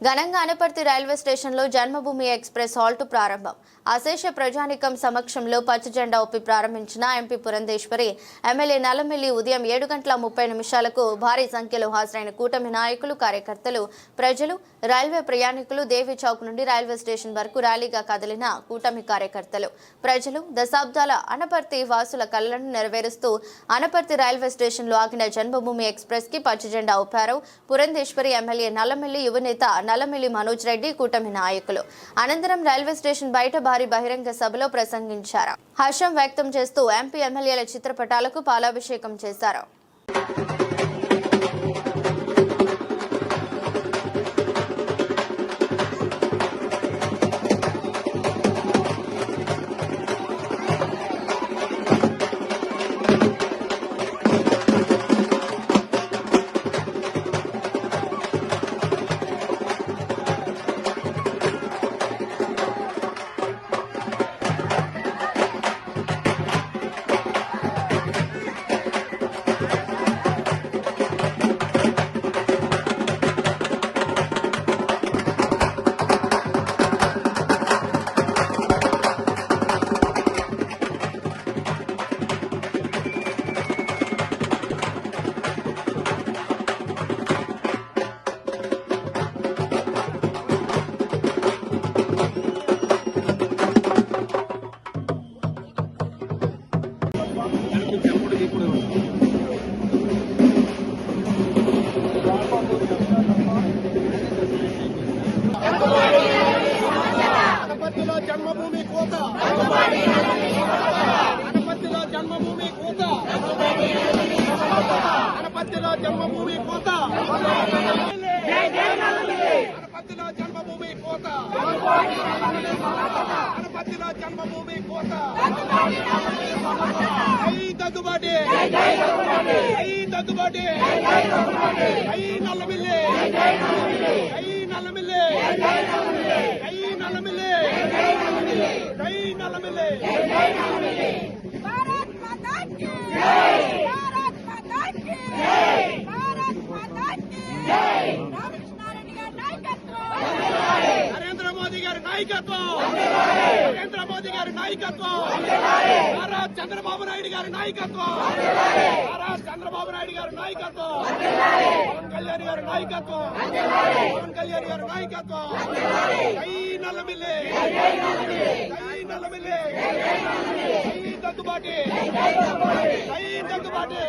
ఘనంగా అనపర్తి రైల్వే స్టేషన్లో జన్మభూమి express halt ప్రారంభం. అశేష ప్రజానికం సమక్షంలో పచ్చ జెండా ఊపి ప్రారంభించిన ఎంపీ పురంధేశ్వరి, ఎమ్మెల్యే నల్లమిల్లి ఉదయం 7:30 భారీ సంఖ్యలో హాజరైన కూటమి నాయకులు, కార్యకర్తలు, ప్రజలు, రైల్వే ప్రయాణికులు దేవి చౌక్ నుండి రైల్వే స్టేషన్ వరకు ర్యాలీగా కదిలిన కూటమి కార్యకర్తలు, ప్రజలు దశాబ్దాల అనపర్తి వాసుల కలలను నెరవేరుస్తూ అనపర్తి రైల్వే స్టేషన్లో ఆగిన జన్మభూమి ఎక్స్ప్రెస్ కి పచ్చ జెండా ఊపారు. పురంధేశ్వరి, ఎమ్మెల్యే నల్లమిల్లి, యువనేత నల్లమిల్లి మనోజ్ రెడ్డి, కూటమి నాయకులు. అనంతరం రైల్వే స్టేషన్ బయట భారీ బహిరంగ సభలో ప్రసంగించారు. హర్షం వ్యక్తం చేస్తూ ఎంపీ, ఎమ్మెల్యేల చిత్రపటాలకు పాలాభిషేకం చేశారు. అనపర్తిలో జన్మభూమి కోత, అనపర్తిలో జన్మభూమి కోత, అనపర్తిలో జన్మభూమి కోత, అనపర్తిలో జన్మభూమి కోత, అనపర్తిలో జన్మభూమి కోత. అయ్యి దగ్గుబాటి, అయ్యి దగ్గుబాటి, అయ్యి నల్లమిల్లి, అయ్యి నల్లమిల్లి, అయ్యి నల్లమిల్లి, అయ్యి నల్లమిల్లి. भारत माता की जय, भारत माता की जय, भारत माता की जय. రామకృష్ణారెడ్డి గారి నాయకత్వం, నరేంద్ర మోదీ గారి నాయకత్వం, నరేంద్ర మోదీ గారి నాయకత్వం, నారా చంద్రబాబు నాయుడు గారి నాయకత్వం, నారా చంద్రబాబు నాయుడు గారి నాయకత్వం, పవన్ కళ్యాణ్ గారి నాయకత్వం, పవన్ కళ్యాణ్ గారి నాయకత్వం. జై నల్లమిల్లి, జై నల్లమిల్లి, జై దగ్గుబాటి, జై దగ్గుబాటి.